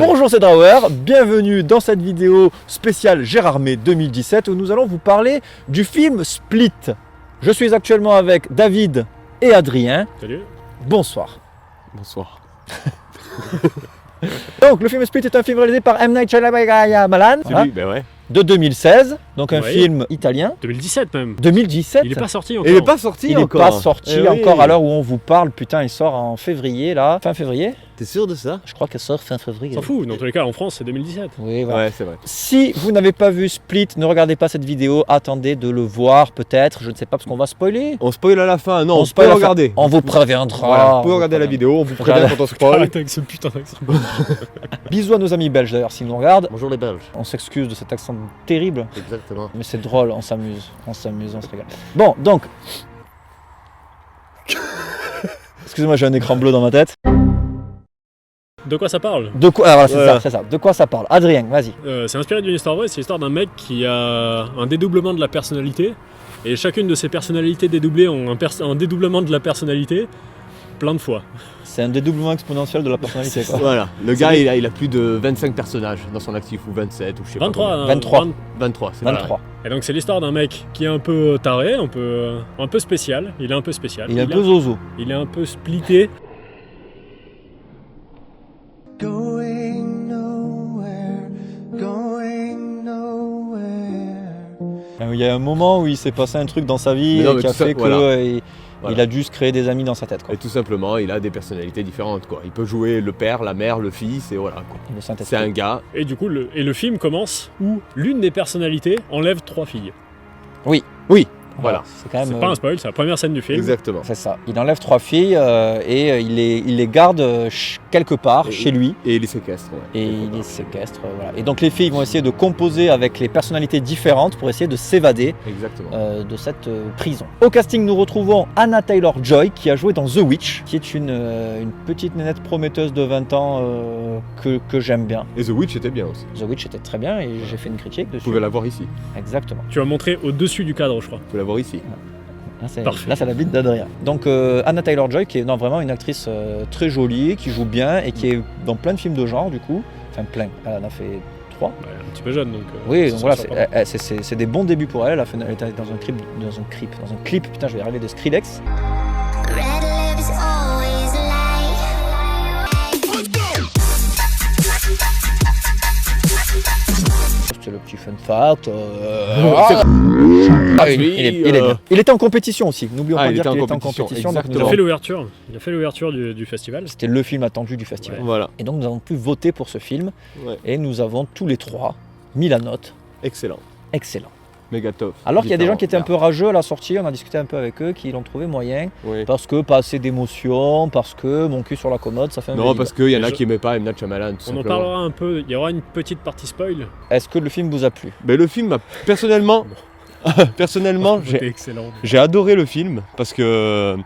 Bonjour, c'est Drawer, bienvenue dans cette vidéo spéciale Gérardmer 2017 où nous allons vous parler du film Split. Je suis actuellement avec David et Adrien. Salut. Bonsoir. Bonsoir. Donc le film Split est un film réalisé par M. Night Shyamalan de 2016, donc un film italien. 2017 même. 2017. Il n'est pas sorti encore. Il n'est pas sorti encore à l'heure où on vous parle. Putain, il sort en février là, fin février. T'es sûr de ça? Je crois qu'elle sort fin février. S'en fout, dans tous les cas en France c'est 2017. Oui, voilà. Ouais, c'est vrai. Si vous n'avez pas vu Split, ne regardez pas cette vidéo, attendez de le voir peut-être, je ne sais pas parce qu'on va spoiler. On spoil à la fin, non, on spoil peut regarder. On vous préviendra. Voilà, vous pouvez regarder la vidéo, on vous prévient quand on spoil. Arrête avec ce putain d'accent. Bisous à nos amis belges d'ailleurs s'ils nous regardent. Bonjour les Belges. On s'excuse de cet accent terrible. Exactement. Mais c'est drôle, on s'amuse, on se régale. Bon, donc... Excusez-moi, j'ai un écran bleu dans ma tête. De quoi ça parle? De quoi? Ah, voilà, c'est ça. De quoi ça parle? Adrien, vas-y. C'est inspiré d'une histoire vraie, c'est l'histoire d'un mec qui a un dédoublement de la personnalité. Et chacune de ses personnalités dédoublées ont un dédoublement de la personnalité plein de fois. C'est un dédoublement exponentiel de la personnalité, quoi. Voilà, le gars il a plus de 25 personnages dans son actif, ou 27, ou je sais 23, pas. 23. 23, c'est 23. Et donc c'est l'histoire d'un mec qui est un peu taré, un peu spécial. Il est un peu spécial. Il est un peu zozo. Il est un peu splitté. Il y a un moment où il s'est passé un truc dans sa vie qui a fait qu'il a dû se créer des amis dans sa tête, quoi. Et tout simplement, il a des personnalités différentes, quoi. Il peut jouer le père, la mère, le fils, et voilà, quoi. C'est un gars. Et du coup, le film commence où l'une des personnalités enlève 3 filles. Oui. Voilà. C'est pas un spoil, c'est la première scène du film. Exactement. C'est ça. Il enlève 3 filles et il les garde quelque part chez lui. Et il les séquestre. Ouais. Et il les séquestre, voilà. Et donc les filles vont essayer de composer avec les personnalités différentes pour essayer de s'évader de cette prison. Au casting, nous retrouvons Anya Taylor-Joy qui a joué dans The Witch, qui est une petite nénette prometteuse de 20 ans que j'aime bien. Et The Witch était bien aussi. The Witch était très bien et j'ai fait une critique dessus. Vous pouvez la voir ici. Exactement. Tu vas montrer au-dessus du cadre, je crois. Vous pouvez la voir ici. Là, c'est la bite d'Adrien. Donc, Anya Taylor-Joy, qui est vraiment une actrice très jolie, qui joue bien et qui est dans plein de films de genre, du coup. Enfin, plein. Elle en a fait 3. Ouais, un petit peu jeune, donc. Oui, donc voilà, c'est des bons débuts pour elle. Elle était dans un clip, putain, je vais y arriver, de Skrillex. C'est le petit fun fact. Il était en compétition aussi. N'oublions pas de dire qu'il était en compétition. Donc Il a fait l'ouverture du festival. C'était le film attendu du festival. Ouais. Voilà. Et donc nous avons pu voter pour ce film. Ouais. Et nous avons tous les 3 mis la note. Excellent. Méga top. Alors qu'il y a des gens qui étaient un peu rageux à la sortie, on a discuté un peu avec eux, qui l'ont trouvé moyen, parce que pas assez d'émotion, parce que mon cul sur la commode, ça fait un peu. Non, parce qu'il y en a qui n'aimaient pas M. Night Shyamalan. On en parlera un peu, il y aura une petite partie spoil. Est-ce que le film vous a plu? Mais le film m'a personnellement, j'ai adoré le film, parce que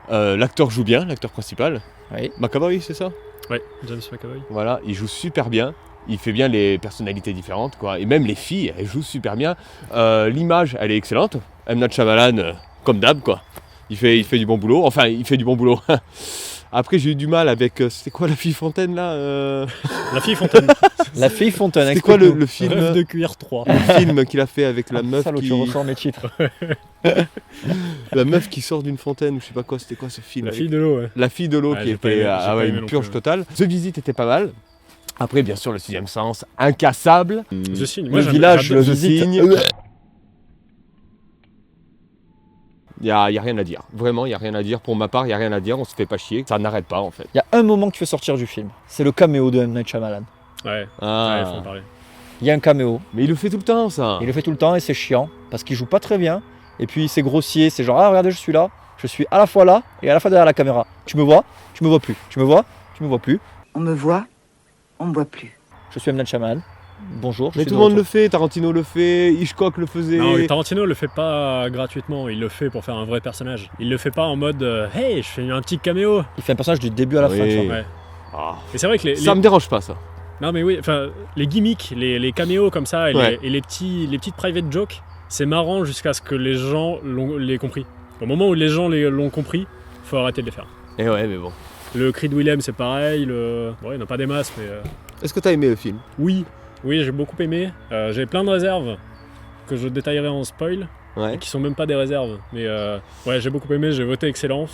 l'acteur joue bien, l'acteur principal. Oui. McAvoy, c'est ça? Oui, James McAvoy. Voilà, il joue super bien. Il fait bien les personnalités différentes, quoi. Et même les filles, elles jouent super bien. L'image, elle est excellente. M. Night Shyamalan, comme d'hab, quoi. Il fait du bon boulot. Enfin, il fait du bon boulot. Après, j'ai eu du mal avec... C'était quoi la fille Fontaine, là La fille Fontaine. La fille Fontaine. C'était quoi le film Rêve de cuir 3. Le film qu'il a fait avec la meuf qui... tu ressors mes titres. La meuf qui sort d'une fontaine, ou je sais pas quoi, c'était quoi ce film? La fille de l'eau, ouais. La fille de l'eau, qui était une purge totale. The Visit était pas mal. Après, bien sûr, le 6e sens, incassable. The Signe. Le village, le Signe. Il n'y a rien à dire. Vraiment, il n'y a rien à dire. Pour ma part, il n'y a rien à dire. On se fait pas chier. Ça n'arrête pas, en fait. Il y a un moment qui fait sortir du film. C'est le caméo de M. Night Shyamalan. Ouais. Faut en parler. Il y a un caméo. Mais il le fait tout le temps, ça. Il le fait tout le temps et c'est chiant. Parce qu'il joue pas très bien. Et puis, c'est grossier. C'est genre, ah, regardez, je suis là. Je suis à la fois là et à la fois derrière la caméra. Tu me vois? Tu me vois plus. Tu me vois? Tu me vois plus. On me voit? On me voit plus. Je suis M. Night Shyamalan. bonjour. Mais tout le monde le fait, Tarantino le fait, Hitchcock le faisait. Non, Tarantino le fait pas gratuitement, il le fait pour faire un vrai personnage. Il le fait pas en mode hey, je fais un petit caméo. Il fait un personnage du début à la fin. Tu vois. Ouais. Ah. Et c'est vrai que Ça me dérange pas ça. Non mais oui, enfin les gimmicks, les caméos comme ça et les petites private jokes, c'est marrant jusqu'à ce que les gens l'aient compris. Au moment où les gens l'ont compris, faut arrêter de les faire. Et ouais, mais bon. Le Creed Williams c'est pareil, bon, il n'y en a pas des masses mais... Est-ce que t'as aimé le film? Oui, j'ai beaucoup aimé. J'ai plein de réserves que je détaillerai en spoil, Ouais. et qui sont même pas des réserves. Mais ouais, j'ai beaucoup aimé, j'ai voté excellent.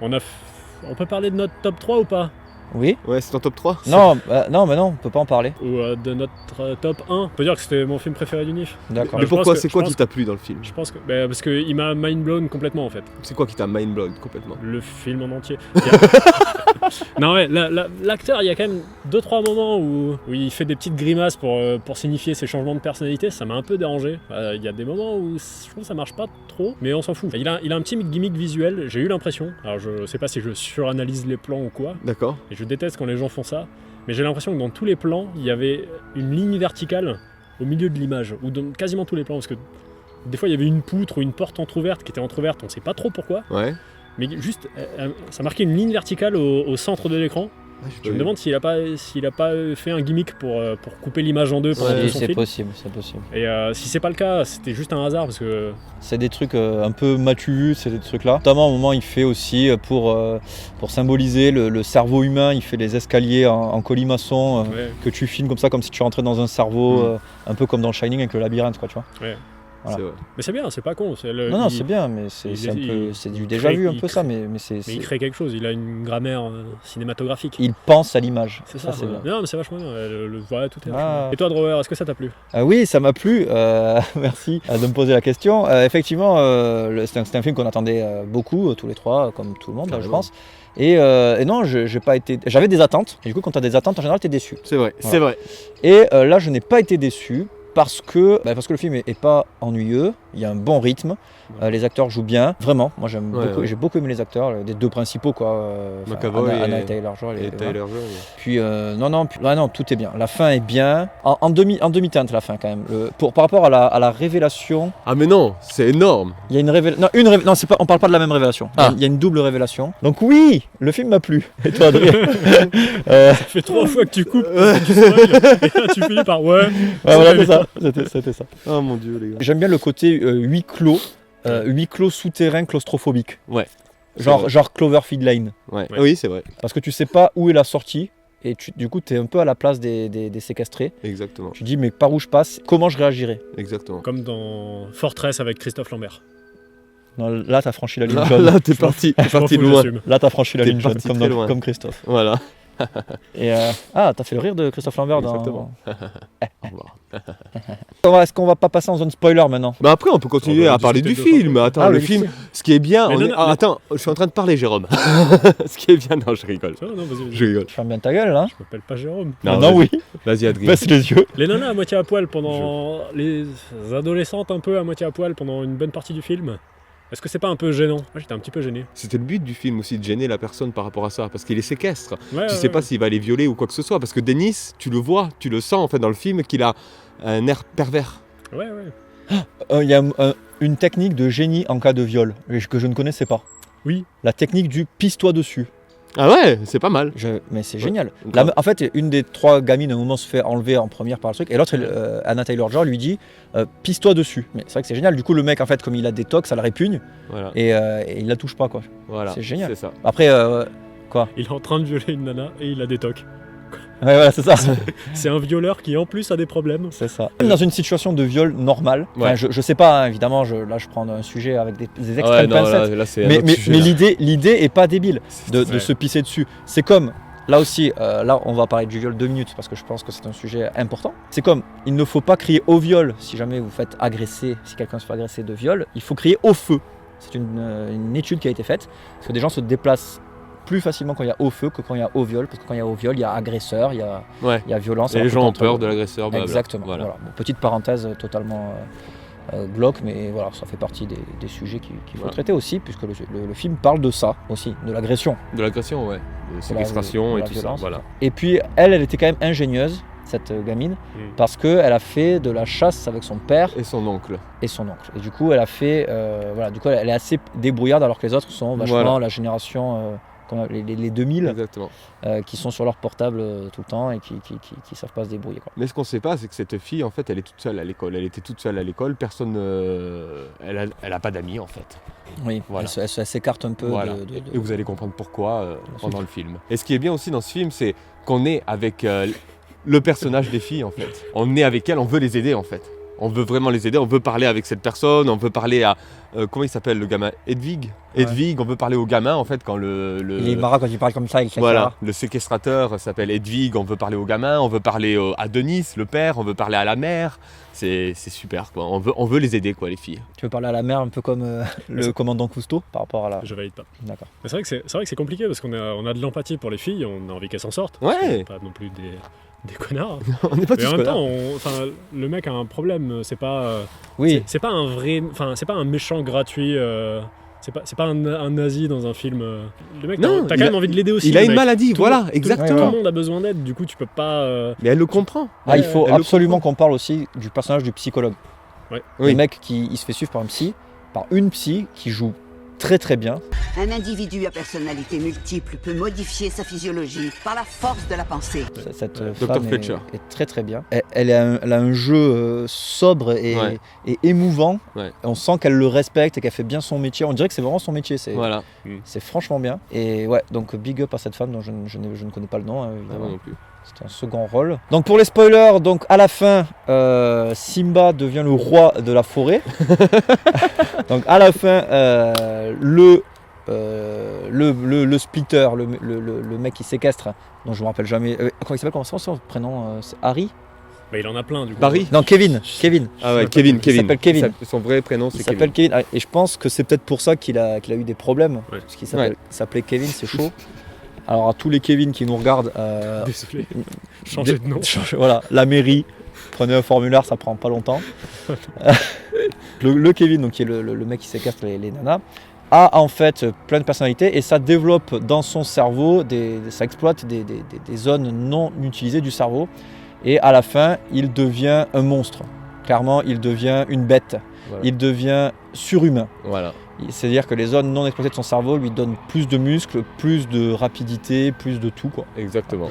On peut parler de notre top 3 ou pas? Oui. Ouais, c'est ton top 3? Non, non, mais non, on peut pas en parler. Ou de notre top 1? On peut dire que c'était mon film préféré du NIF. D'accord. Mais pourquoi? C'est quoi qui t'a plu dans le film? Je pense que... parce qu'il m'a mind blown complètement en fait. C'est quoi qui t'a mind blown complètement? Le film en entier. Non ouais, l'acteur, il y a quand même 2-3 moments où il fait des petites grimaces pour signifier ses changements de personnalité, ça m'a un peu dérangé. Il y a des moments où je trouve que ça marche pas trop, mais on s'en fout. Il a un petit gimmick visuel, j'ai eu l'impression, alors je sais pas si je suranalyse les plans ou quoi, D'accord. et je déteste quand les gens font ça, mais j'ai l'impression que dans tous les plans, il y avait une ligne verticale au milieu de l'image, ou dans quasiment tous les plans, parce que des fois il y avait une poutre ou une porte entrouverte qui était entrouverte, on sait pas trop pourquoi. Ouais. Mais juste, ça marquait une ligne verticale au centre de l'écran. Je me demande s'il a pas fait un gimmick pour couper l'image en deux pendant tout son c'est film. possible, c'est possible. Et si c'est pas le cas, c'était juste un hasard parce que... C'est des trucs un peu matu, c'est des trucs-là. Notamment, au moment, il fait aussi, pour symboliser le cerveau humain, il fait les escaliers en colimaçon que tu filmes comme ça, comme si tu rentrais dans un cerveau, un peu comme dans Shining avec le labyrinthe, quoi, tu vois. Ouais. Voilà. Mais c'est bien, c'est pas con. Non, c'est bien, mais c'est du déjà vu un peu ça, mais c'est... Mais il crée quelque chose, il a une grammaire cinématographique. Il pense à l'image. C'est ça, c'est bien. Non, mais c'est vachement bien, voilà, tout est vachement bien. Et toi, Drower, est-ce que ça t'a plu? Oui, ça m'a plu, merci de me poser la question. Effectivement, c'est un film qu'on attendait beaucoup, tous les trois, comme tout le monde, là, je pense. Et non, j'ai pas été... J'avais des attentes, et du coup, quand tu as des attentes, en général, tu es déçu. C'est vrai, voilà. C'est vrai. Et là, je n'ai pas été déçu. Parce que le film est pas ennuyeux, il y a un bon rythme, les acteurs jouent bien, vraiment, moi j'aime beaucoup, j'ai beaucoup aimé les acteurs, des deux principaux quoi, Anna et Taylor-Joy. Puis non, tout est bien, la fin est bien, en demi-teinte la fin quand même, par rapport à la révélation. Ah mais non, c'est énorme. Il y a une révélation, non c'est pas, on parle pas de la même révélation, il y a une double révélation. Donc oui, le film m'a plu. Et toi Adrien? Ça fait 3 fois que tu coupes, tu spoil, et là tu finis par voilà, c'est ça. C'était ça. Oh mon dieu les gars. J'aime bien le côté huis clos souterrain claustrophobique. Ouais. Genre Cloverfield Lane. Ouais. Oui, c'est vrai. Parce que tu sais pas où est la sortie et du coup tu es un peu à la place des séquestrés. Exactement. Tu dis mais par où je passe, comment je réagirais? Exactement. Comme dans Fortress avec Christophe Lambert. Non, là t'as franchi la ligne jaune. Là t'es parti loin. Là t'as franchi la ligne jaune comme Christophe. Voilà. Et t'as fait le rire de Christophe Lambert. Exactement. Est-ce qu'on va pas passer en zone spoiler maintenant? Bah après on peut continuer à parler du film. Attends, le film, ce qui est bien, attends, je suis en train de parler Jérôme. Ce qui est bien, non je rigole. Non, vas-y. Je rigole. Ferme bien ta gueule là. Je m'appelle pas Jérôme. Non, oui. Vas-y Adrien. Baisse les yeux. Les nanas à moitié à poil pendant... Les adolescentes un peu à moitié à poil pendant une bonne partie du film. Est-ce que c'est pas un peu gênant? Moi j'étais un petit peu gêné. C'était le but du film aussi, de gêner la personne par rapport à ça, parce qu'il les séquestre. Tu sais pas s'il va les violer ou quoi que ce soit, parce que Dennis, tu le vois, tu le sens en fait dans le film, qu'il a un air pervers. Ouais. Il y a une technique de génie en cas de viol, que je ne connaissais pas. Oui. La technique du pisse-toi dessus. Ah ouais, c'est pas mal. Mais c'est génial. En fait, une des 3 gamines à un moment se fait enlever en première par le truc, et l'autre, Anna Taylor-Joy, lui dit pisse-toi dessus. Mais c'est vrai que c'est génial. Du coup, le mec, en fait, comme il a des tocs, ça le répugne, et il la touche pas, quoi. Voilà. C'est génial. C'est ça. Après, quoi? Il est en train de violer une nana et il a des tocs. Ouais, voilà, c'est ça. C'est un violeur qui en plus a des problèmes. C'est ça. Même dans une situation de viol normale, je sais pas, hein, évidemment, là je prends un sujet avec des extrêmes pincettes, mais l'idée est pas débile de se pisser dessus. C'est comme, là aussi, là on va parler du viol 2 minutes parce que je pense que c'est un sujet important. C'est comme, il ne faut pas crier au viol si jamais vous faites agresser, si quelqu'un se fait agresser de viol, il faut crier au feu. C'est une étude qui a été faite, parce que des gens se déplacent plus facilement quand il y a au feu que quand il y a au viol, parce que quand il y a au viol, il y a agresseur, il y a violence. Et les gens ont peur de l'agresseur. Exactement. Voilà. Bon, petite parenthèse totalement glauque, mais voilà, ça fait partie des sujets qu'il faut traiter aussi, puisque le film parle de ça aussi, de l'agression. De l'agression, ouais. De séquestration et tout violence, ça. Voilà. Et puis elle était quand même ingénieuse. cette gamine, parce qu'elle a fait de la chasse avec son père et son oncle. Et du coup, elle a fait, du coup, elle est assez débrouillarde, alors que les autres sont vachement la génération, comme les 2000, Exactement. qui sont sur leur portable tout le temps et qui savent pas se débrouiller, quoi. Mais ce qu'on ne sait pas, c'est que cette fille, en fait, elle est toute seule à l'école. Elle était toute seule à l'école. Personne, elle a pas d'amis, en fait. Oui, voilà. elle s'écarte un peu. Voilà. Et vous allez comprendre pourquoi pendant le film. Et ce qui est bien aussi dans ce film, c'est qu'on est avec le personnage des filles, en fait. On est avec elles, on veut les aider, en fait. On veut vraiment les aider, on veut parler avec cette personne, on veut parler à... comment il s'appelle le gamin ? Edwig, on veut parler au gamin en fait quand Il est marrant quand il parle comme ça, etc. Voilà, le séquestrateur s'appelle Edwig, on veut parler au gamin, on veut parler à Denis, le père, on veut parler à la mère. C'est super quoi, on veut les aider quoi les filles. Tu veux parler à la mère un peu comme le commandant Cousteau par rapport à la... Je valide pas. D'accord. Mais c'est vrai que c'est compliqué parce qu'on a de l'empathie pour les filles, on a envie qu'elles s'en sortent. Ouais. Pas non plus des connards. On n'est pas tous mais en même connards. temps, le mec a un problème, c'est pas... Oui. C'est pas un vrai... Enfin, c'est pas un méchant gratuit... C'est pas un nazi dans un film. Le mec, t'as quand même envie de l'aider aussi. Il a une maladie, voilà, exactement. Tout le monde a besoin d'aide, du coup tu peux pas... Mais elle le comprend. Il faut absolument qu'on parle aussi du personnage du psychologue. Ouais. Le mec il se fait suivre par une psy qui joue très très bien. Un individu à personnalité multiple peut modifier sa physiologie par la force de la pensée. Cette femme est très très bien. Elle a un jeu sobre et émouvant. Ouais. On sent qu'elle le respecte et qu'elle fait bien son métier. On dirait que c'est vraiment son métier. C'est franchement bien. Et ouais, donc big up à cette femme dont je ne connais pas le nom, évidemment. non plus. C'est un second rôle. Donc pour les spoilers, donc à la fin, Simba devient le roi de la forêt. Donc à la fin, le splitter, le mec qui séquestre, dont je me rappelle jamais. Comment il s'appelle, comment son prénom, c'est Harry. Bah, il en a plein du coup. Barry. Non, Kevin. Ah ouais, Kevin. Il s'appelle Kevin. Son vrai prénom c'est Kevin. Il s'appelle Kevin. Et je pense que c'est peut-être pour ça qu'il a eu des problèmes. Ouais. Parce qu'il s'appelait Kevin, c'est chaud. Alors à tous les Kevin qui nous regardent, désolé, changez de nom. Voilà, la mairie, prenez un formulaire, ça prend pas longtemps. le Kevin, donc qui est le mec qui séquestre les nanas, a en fait plein de personnalités et ça développe dans son cerveau, ça exploite des zones non utilisées du cerveau et à la fin il devient un monstre. Clairement, il devient une bête. Voilà. Il devient surhumain. Voilà. C'est-à-dire que les zones non exploitées de son cerveau lui donnent plus de muscles, plus de rapidité, plus de tout, quoi. Exactement.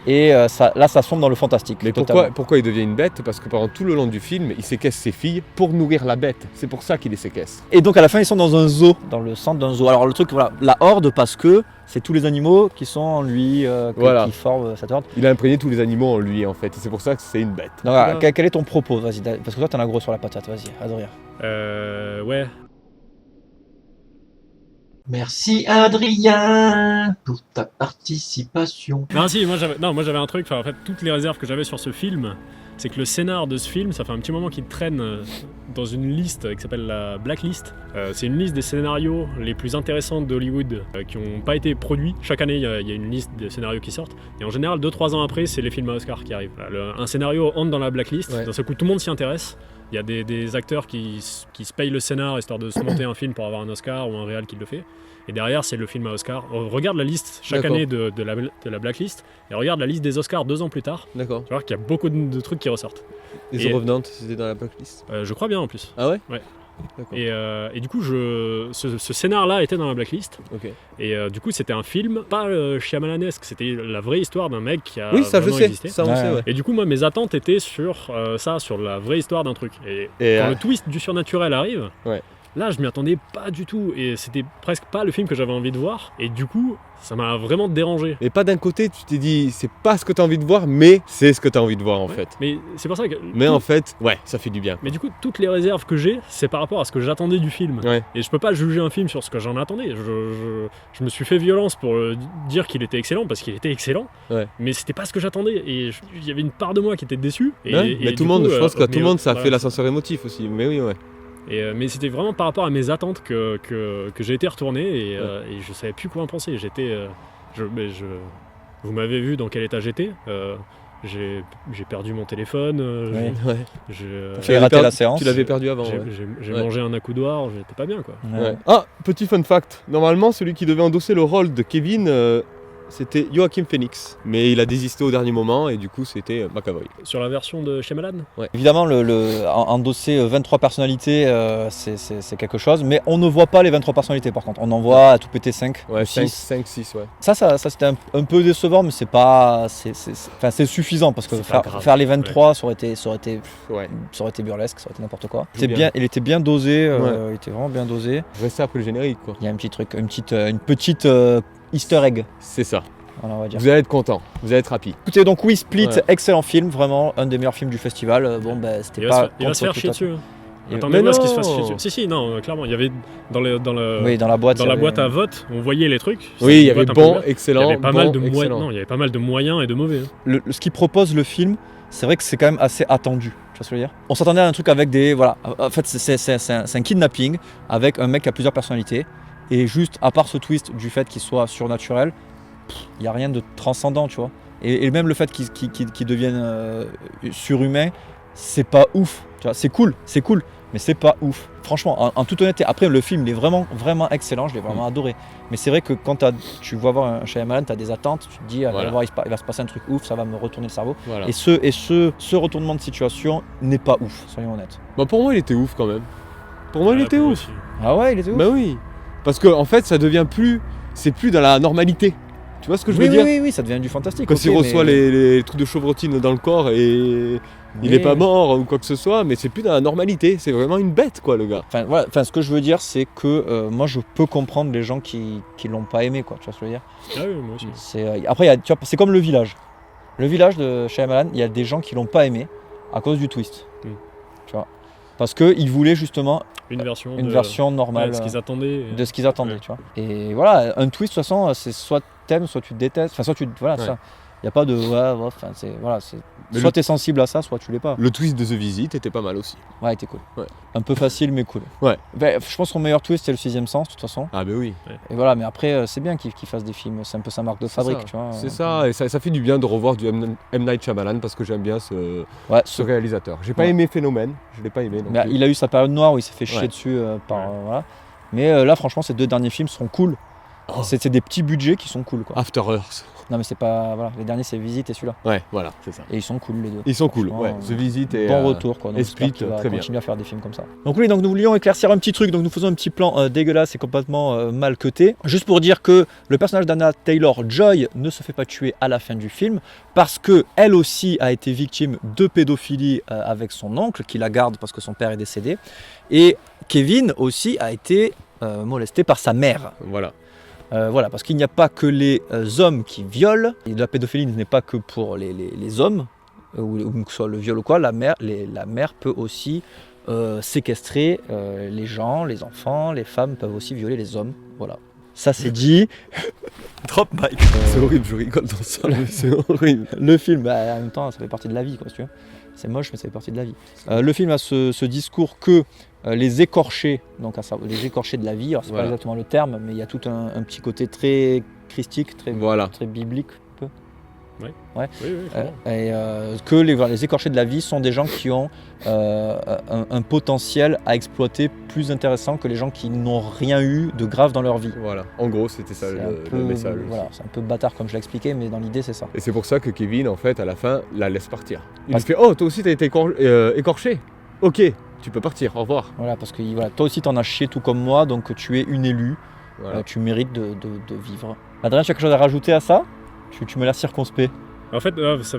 Et ça sombre dans le fantastique. Mais pourquoi il devient une bête ? Parce que pendant tout le long du film, il séquestre ses filles pour nourrir la bête. C'est pour ça qu'il les séquestre. Et donc à la fin, ils sont dans un zoo, dans le centre d'un zoo. Alors le truc, voilà, la horde, parce que c'est tous les animaux qui sont en lui, qui forment cette horde. Il a imprégné tous les animaux en lui, en fait. Et c'est pour ça que c'est une bête. Donc, voilà. Quel est ton propos ? Vas-y, parce que toi, t'en as gros sur la patate. Vas-y, Adrien. Ouais. Merci Adrien pour ta participation. Non si, moi j'avais un truc, en fait toutes les réserves que j'avais sur ce film, c'est que le scénar de ce film, ça fait un petit moment qu'il traîne dans une liste qui s'appelle la Blacklist. C'est une liste des scénarios les plus intéressants d'Hollywood qui n'ont pas été produits. Chaque année, il y a une liste de scénarios qui sortent. Et en général, 2-3 ans après, c'est les films à Oscar qui arrivent. Un scénario entre dans la Blacklist, d'un seul coup tout le monde s'y intéresse. Il y a des acteurs qui se payent le scénar histoire de se monter un film pour avoir un Oscar ou un réal qui le fait. Et derrière, c'est le film à Oscar. Regarde la liste chaque année de la Blacklist et regarde la liste des Oscars 2 ans plus tard. D'accord. Tu vois qu'il y a beaucoup de trucs qui ressortent. Et The Revenant, c'était dans la Blacklist ? Je crois bien en plus. Ah ouais ? Ouais. Et du coup, ce scénar-là était dans la Blacklist. Okay. Et du coup, c'était un film, pas Shyamalanesque, c'était la vraie histoire d'un mec qui a existé. Ça, on sait, ouais. Et du coup, moi, mes attentes étaient sur sur la vraie histoire d'un truc. Et quand le twist du surnaturel arrive, là, je m'y attendais pas du tout. Et c'était presque pas le film que j'avais envie de voir. Et du coup, ça m'a vraiment dérangé. Mais pas d'un côté, tu t'es dit, c'est pas ce que t'as envie de voir, mais c'est ce que t'as envie de voir en fait. Mais c'est pour ça que... Mais en fait, ça fait du bien. Mais du coup, toutes les réserves que j'ai, c'est par rapport à ce que j'attendais du film. Ouais. Et je peux pas juger un film sur ce que j'en attendais. Je me suis fait violence pour dire qu'il était excellent, parce qu'il était excellent. Ouais. Mais c'était pas ce que j'attendais. Et il y avait une part de moi qui était déçue. Mais tout le monde, je pense que tout le monde, ça a fait l'ascenseur émotif aussi. Mais oui, ouais. Mais c'était vraiment par rapport à mes attentes que j'ai été retourné et je savais plus quoi en penser. Vous m'avez vu dans quel état j'étais. J'ai perdu mon téléphone. Tu as raté la séance. Tu l'avais perdu avant. J'ai mangé un accoudoir. J'étais pas bien quoi. Ouais. Ah, petit fun fact. Normalement, celui qui devait endosser le rôle de Kevin, c'était Joaquin Phoenix. Mais il a désisté au dernier moment et du coup c'était McAvoy. Sur la version de Shyamalan ? Évidemment, endosser 23 personnalités, c'est quelque chose, mais on ne voit pas les 23 personnalités par contre. On en voit à tout péter 5 Ouais, ou 6. 5, 6, ouais. Ça c'était un peu décevant, mais c'est pas, c'est suffisant parce que C'est pas grave. faire les 23, ça aurait été Ouais. burlesque, ça aurait été n'importe quoi. Joue bien. Il était bien dosé, Ouais. il était vraiment bien dosé. Rester après le générique quoi. Il y a un petit truc, une petite Easter egg, C'est ça. voilà, on va dire. Vous allez être content, vous allez être happy. Écoutez, donc oui, Split, Ouais. excellent film, vraiment un des meilleurs films du festival. C'était Il pas. va se faire contre chier tout à dessus. Et- Attendez-moi Mais ce qu'il se non. fasse chier dessus. Si, non, clairement, il y avait dans Oui, dans la boîte. dans il y la avait- boîte à vote, on voyait les trucs. C'est Oui, il une y avait boîte un peu bon, ouverte. excellent, Il y avait pas mal de excellent. non, il y avait pas mal de moyens et de mauvais. Hein. Ce qui propose le film, c'est vrai que c'est quand même assez attendu. Tu vois ce que je veux dire ? On s'attendait à un truc avec des. Voilà. En fait, c'est un kidnapping avec un mec qui a plusieurs personnalités. Et juste, à part ce twist du fait qu'il soit surnaturel, il n'y a rien de transcendant, tu vois. Et même le fait qu'il devienne surhumain, c'est pas ouf. Tu vois, c'est cool, mais c'est pas ouf. Franchement, en toute honnêteté, après le film il est vraiment, vraiment excellent, je l'ai vraiment adoré. Mais c'est vrai que quand tu vas voir un Shyamalan, tu as des attentes, tu te dis, Voilà. il va se passer un truc ouf, ça va me retourner le cerveau. Voilà. Et ce retournement de situation n'est pas ouf, soyons honnêtes. Bah pour moi il était ouf quand même. Pour moi il était Pour moi ouf. aussi. Ah ouais, il était ouf. Bah oui. Parce que en fait ça devient plus. C'est plus dans la normalité. Tu vois ce que je veux dire oui, ça devient du fantastique. Quand ok, il reçoit mais- les trucs de chevrotine dans le corps et il Oui. est pas mort ou quoi que ce soit, mais c'est plus dans la normalité. C'est vraiment une bête quoi le gars. Enfin, ce que je veux dire, c'est que moi je peux comprendre les gens qui l'ont pas aimé, quoi. Tu vois ce que je veux dire ? Ah oui, moi aussi. Après, tu vois, c'est comme Le Village. Le Village de Shyamalan, il y a des gens qui l'ont pas aimé à cause du twist. Mm. Tu vois, parce qu'ils voulaient justement Une version. une version Ouais, normale de ce qu'ils attendaient. de ce qu'ils attendaient. Ouais. Tu vois. Et voilà, un twist, de toute façon, c'est soit t'aimes, soit tu détestes. Enfin, soit tu. Voilà, Ouais. ça. Il n'y a pas de. Ouais, enfin, c'est. Voilà, c'est. Mais Soit le- t'es sensible à ça, soit tu l'es pas. Le twist de The Visit était pas mal aussi. Ouais, il était cool. Ouais. Un peu facile, mais cool. Ouais. Ben, je pense que son meilleur twist, c'est le sixième sens, de toute façon. Ah bah oui. Et voilà, mais après, c'est bien qu'il fasse des films. C'est un peu sa marque de fabrique, ça. tu vois. C'est ça, et ça fait du bien de revoir du M. Night Shyamalan parce que j'aime bien ce Ouais, réalisateur. J'ai pas Ouais. aimé Phénomène, je l'ai pas aimé non mais plus. il a eu sa période noire où il s'est fait chier Ouais. dessus voilà. Mais là, franchement, ces deux derniers films seront cool. Oh. C'est des petits budgets qui sont cool, quoi. After Earth. Non, mais c'est pas. Voilà, les derniers, c'est Visite et celui-là. Ouais, voilà, c'est ça. Et ils sont cool, les deux. Ils sont cool, Franchement, ouais. The Visit et Bon retour, quoi. Donc, et j'espère Split, qu'il va très bien. continuer à faire des films comme ça. Donc oui, donc nous voulions éclaircir un petit truc. Donc nous faisons un petit plan dégueulasse et complètement mal cuté. Juste pour dire que le personnage d'Anna Taylor-Joy ne se fait pas tuer à la fin du film parce que elle aussi a été victime de pédophilie avec son oncle qui la garde parce que son père est décédé. Et Kevin aussi a été molesté par sa mère. Voilà. Voilà, parce qu'il n'y a pas que les hommes qui violent, et la pédophilie n'est pas que pour les hommes, ou que ce soit le viol ou quoi, la mère peut aussi séquestrer les gens, les enfants, les femmes peuvent aussi violer les hommes, voilà. Ça c'est dit. Drop mic. C'est horrible, je rigole dans ça, mais c'est horrible. Le film, bah, en même temps, ça fait partie de la vie, quoi, si tu veux. C'est moche, mais ça fait partie de la vie. Le film a ce discours que les écorchés, donc les écorchés de la vie, alors c'est Voilà. pas exactement le terme, mais il y a tout un petit côté très christique, très, Voilà. très biblique, un peu. Oui, clairement. Que les écorchés de la vie sont des gens qui ont un potentiel à exploiter plus intéressant que les gens qui n'ont rien eu de grave dans leur vie. Voilà. En gros, c'était ça C'est le message. voilà, c'est un peu bâtard comme je l'ai expliqué, mais dans l'idée c'est ça. Et c'est pour ça que Kevin, en fait, à la fin, la laisse partir. Il Parce- lui fait « Oh, toi aussi, t'as été écorché. Ok, tu peux partir, au revoir. Voilà, parce que voilà, toi aussi t'en as chié tout comme moi, donc tu es une élue, Voilà. tu mérites de vivre. Adrien, tu as quelque chose à rajouter à ça ? Tu me l'air circonspect. En fait, ça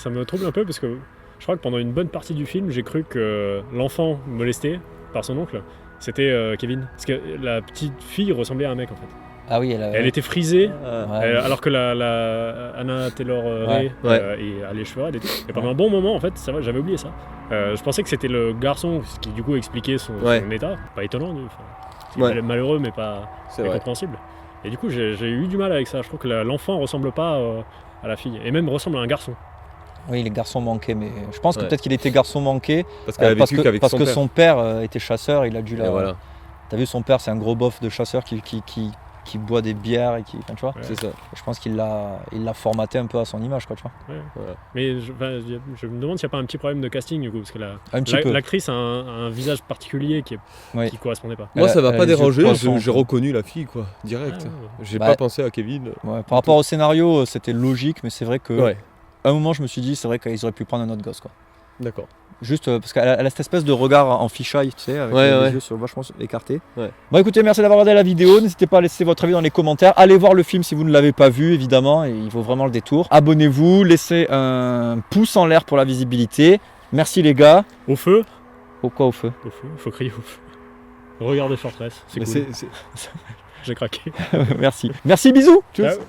me trouble un peu parce que je crois que pendant une bonne partie du film, j'ai cru que l'enfant molesté par son oncle, c'était Kevin. Parce que la petite fille ressemblait à un mec en fait. Ah oui, Elle était frisée, ouais. alors que la Anna Taylor-Joy Ouais. a les cheveux raides et tout. Et pendant un bon moment, en fait, c'est vrai, j'avais oublié ça. Je pensais que c'était le garçon, ce qui du coup expliquait son état. Pas étonnant, il est malheureux mais pas C'est vrai. compréhensible. Et du coup, j'ai eu du mal avec ça. Je trouve que l'enfant ressemble pas à la fille, et même ressemble à un garçon. Oui, les garçons manqués, mais je pense que Ouais. peut-être qu'il était garçon manqué Parce qu'elle a vécu qu'avec parce son que père. son père était chasseur, il a dû Et voilà. T'as vu, son père, c'est un gros bof de chasseur qui qui boit des bières et qui, enfin, tu vois. Ouais. C'est ça. Je pense qu'il l'a formaté un peu à son image, quoi, tu vois. Ouais. Voilà. Mais je me demande s'il n'y a pas un petit problème de casting du coup, parce que Un petit peu. l'actrice a un visage particulier qui Ouais. correspondait pas. Moi, ça m'a Elle a pas les yeux dérangé, poissons, j'ai quoi. reconnu la fille, quoi, direct. Ah, ouais. J'ai Bah, pas pensé à Kevin. Ouais, par rapport au scénario, c'était logique, mais c'est vrai que Ouais, à un moment, je me suis dit, c'est vrai qu'ils auraient pu prendre un autre gosse, quoi. d'accord. Juste parce qu'elle a cette espèce de regard en fisheye, tu sais, avec Ouais, les ouais. yeux vachement écartés. Ouais. Bon, écoutez, merci d'avoir regardé la vidéo. N'hésitez pas à laisser votre avis dans les commentaires. Allez voir le film si vous ne l'avez pas vu, évidemment, et il vaut vraiment le détour. Abonnez-vous, laissez un pouce en l'air pour la visibilité. Merci les gars. Au feu, Pourquoi au feu? faut crier au feu. Regardez Fortress, c'est Mais cool. c'est- J'ai craqué. Merci. Merci, bisous. Ciao.